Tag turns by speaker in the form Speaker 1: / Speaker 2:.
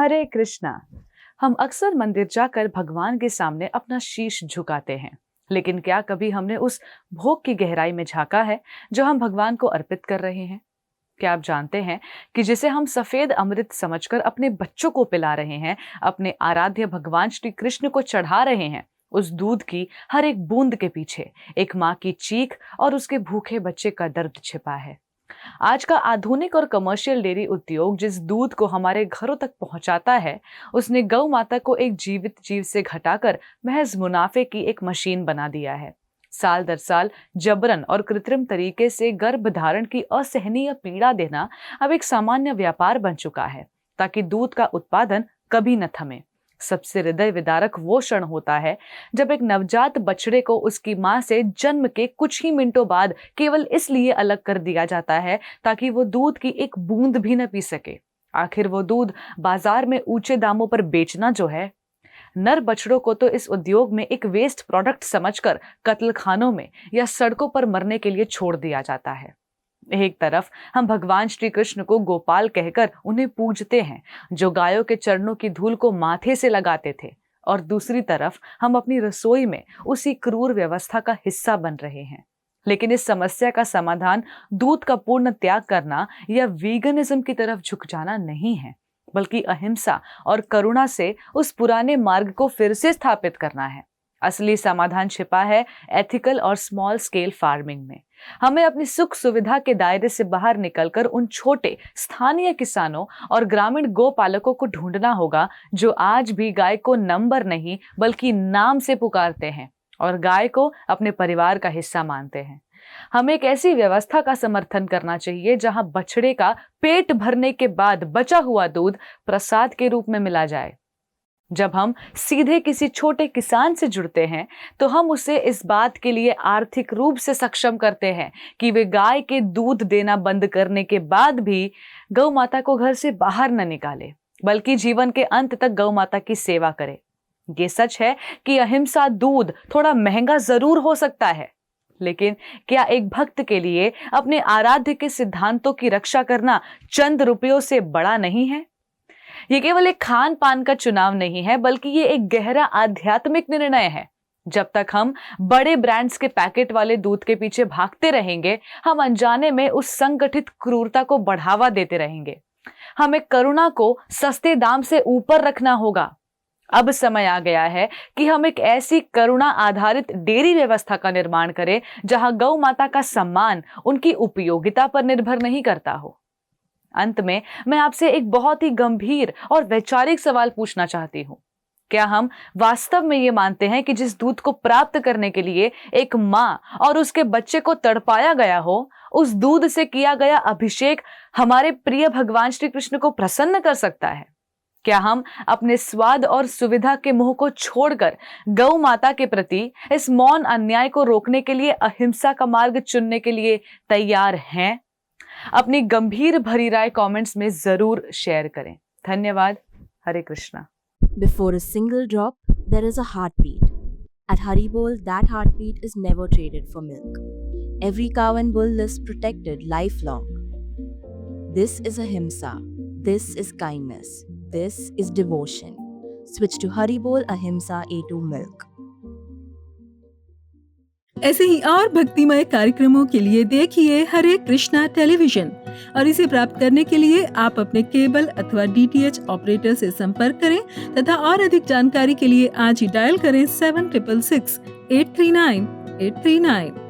Speaker 1: हरे कृष्णा। हम अक्सर मंदिर जाकर भगवान के सामने अपना शीश झुकाते हैं, लेकिन क्या कभी हमने उस भोग की गहराई में झांका है जो हम भगवान को अर्पित कर रहे हैं? क्या आप जानते हैं कि जिसे हम सफेद अमृत समझकर अपने बच्चों को पिला रहे हैं, अपने आराध्य भगवान श्री कृष्ण को चढ़ा रहे हैं, उस दूध की हर एक बूंद के पीछे एक माँ की चीख और उसके भूखे बच्चे का दर्द छिपा है। आज का आधुनिक और कमर्शियल डेयरी उद्योग जिस दूध को हमारे घरों तक पहुंचाता है, उसने गौ माता को एक जीवित जीव से घटाकर महज मुनाफे की एक मशीन बना दिया है। साल दर साल जबरन और कृत्रिम तरीके से गर्भ धारण की असहनीय पीड़ा देना अब एक सामान्य व्यापार बन चुका है, ताकि दूध का उत्पादन कभी न थमे। सबसे हृदय विदारक वो क्षण होता है जब एक नवजात बछड़े को उसकी मां से जन्म के कुछ ही मिनटों बाद केवल इसलिए अलग कर दिया जाता है ताकि वो दूध की एक बूंद भी न पी सके। आखिर वो दूध बाजार में ऊंचे दामों पर बेचना जो है, नर बछड़ों को तो इस उद्योग में एक वेस्ट प्रोडक्ट समझकर कत्लखानों में या सड़कों पर मरने के लिए छोड़ दिया जाता है। एक तरफ हम भगवान श्री कृष्ण को गोपाल कहकर उन्हें पूजते हैं, जो गायों के चरणों की धूल को माथे से लगाते थे, और दूसरी तरफ हम अपनी रसोई में उसी क्रूर व्यवस्था का हिस्सा बन रहे हैं। लेकिन इस समस्या का समाधान दूध का पूर्ण त्याग करना या वीगनिज्म की तरफ झुक जाना नहीं है, बल्कि अहिंसा और करुणा से उस पुराने मार्ग को फिर से स्थापित करना है। असली समाधान छिपा है एथिकल और स्मॉल स्केल फार्मिंग में। हमें अपनी सुख सुविधा के दायरे से बाहर निकलकर उन छोटे स्थानीय किसानों और ग्रामीण गोपालकों को ढूंढना होगा जो आज भी गाय को नंबर नहीं बल्कि नाम से पुकारते हैं और गाय को अपने परिवार का हिस्सा मानते हैं। हमें एक ऐसी व्यवस्था का समर्थन करना चाहिए जहां बछड़े का पेट भरने के बाद बचा हुआ दूध प्रसाद के रूप में मिला जाए। जब हम सीधे किसी छोटे किसान से जुड़ते हैं तो हम उसे इस बात के लिए आर्थिक रूप से सक्षम करते हैं कि वे गाय के दूध देना बंद करने के बाद भी गौ माता को घर से बाहर न निकाले, बल्कि जीवन के अंत तक गौ माता की सेवा करे। ये सच है कि अहिंसा दूध थोड़ा महंगा जरूर हो सकता है, लेकिन क्या एक भक्त के लिए अपने आराध्य के सिद्धांतों की रक्षा करना चंद रुपयों से बड़ा नहीं है? ये केवल एक खान पान का चुनाव नहीं है, बल्कि ये एक गहरा आध्यात्मिक निर्णय है। जब तक हम बड़े ब्रांड्स के पैकेट वाले दूध के पीछे भागते रहेंगे, हम अनजाने में उस संगठित क्रूरता को बढ़ावा देते रहेंगे। हमें करुणा को सस्ते दाम से ऊपर रखना होगा। अब समय आ गया है कि हम एक ऐसी करुणा आधारित डेयरी व्यवस्था का निर्माण करें जहां गौ माता का सम्मान उनकी उपयोगिता पर निर्भर नहीं करता हो। अंत में मैं आपसे एक बहुत ही गंभीर और वैचारिक सवाल पूछना चाहती हूँ। क्या हम वास्तव में ये मानते हैं कि जिस दूध को प्राप्त करने के लिए एक माँ और उसके बच्चे को तड़पाया गया हो, उस दूध से किया गया अभिषेक हमारे प्रिय भगवान श्री कृष्ण को प्रसन्न कर सकता है? क्या हम अपने स्वाद और सुविधा के मोह को छोड़कर गौ माता के प्रति इस मौन अन्याय को रोकने के लिए अहिंसा का मार्ग चुनने के लिए तैयार हैं? अपनी गंभीर भरी राय कमेंट्स में जरूर शेयर करें। धन्यवाद। हरे Krishna.
Speaker 2: Before a single drop, there is a heartbeat. At Haribol, that heartbeat is never traded for milk. Every cow and bull lives protected lifelong. This is ahimsa. This is kindness. This is devotion. Switch to Haribol Ahimsa A2 Milk.
Speaker 3: ऐसे ही और भक्तिमय कार्यक्रमों के लिए देखिए हरे Krishna television, और इसे प्राप्त करने के लिए आप अपने केबल अथवा DTH ऑपरेटर से संपर्क करें तथा और अधिक जानकारी के लिए आज ही डायल करें 7666 839 839।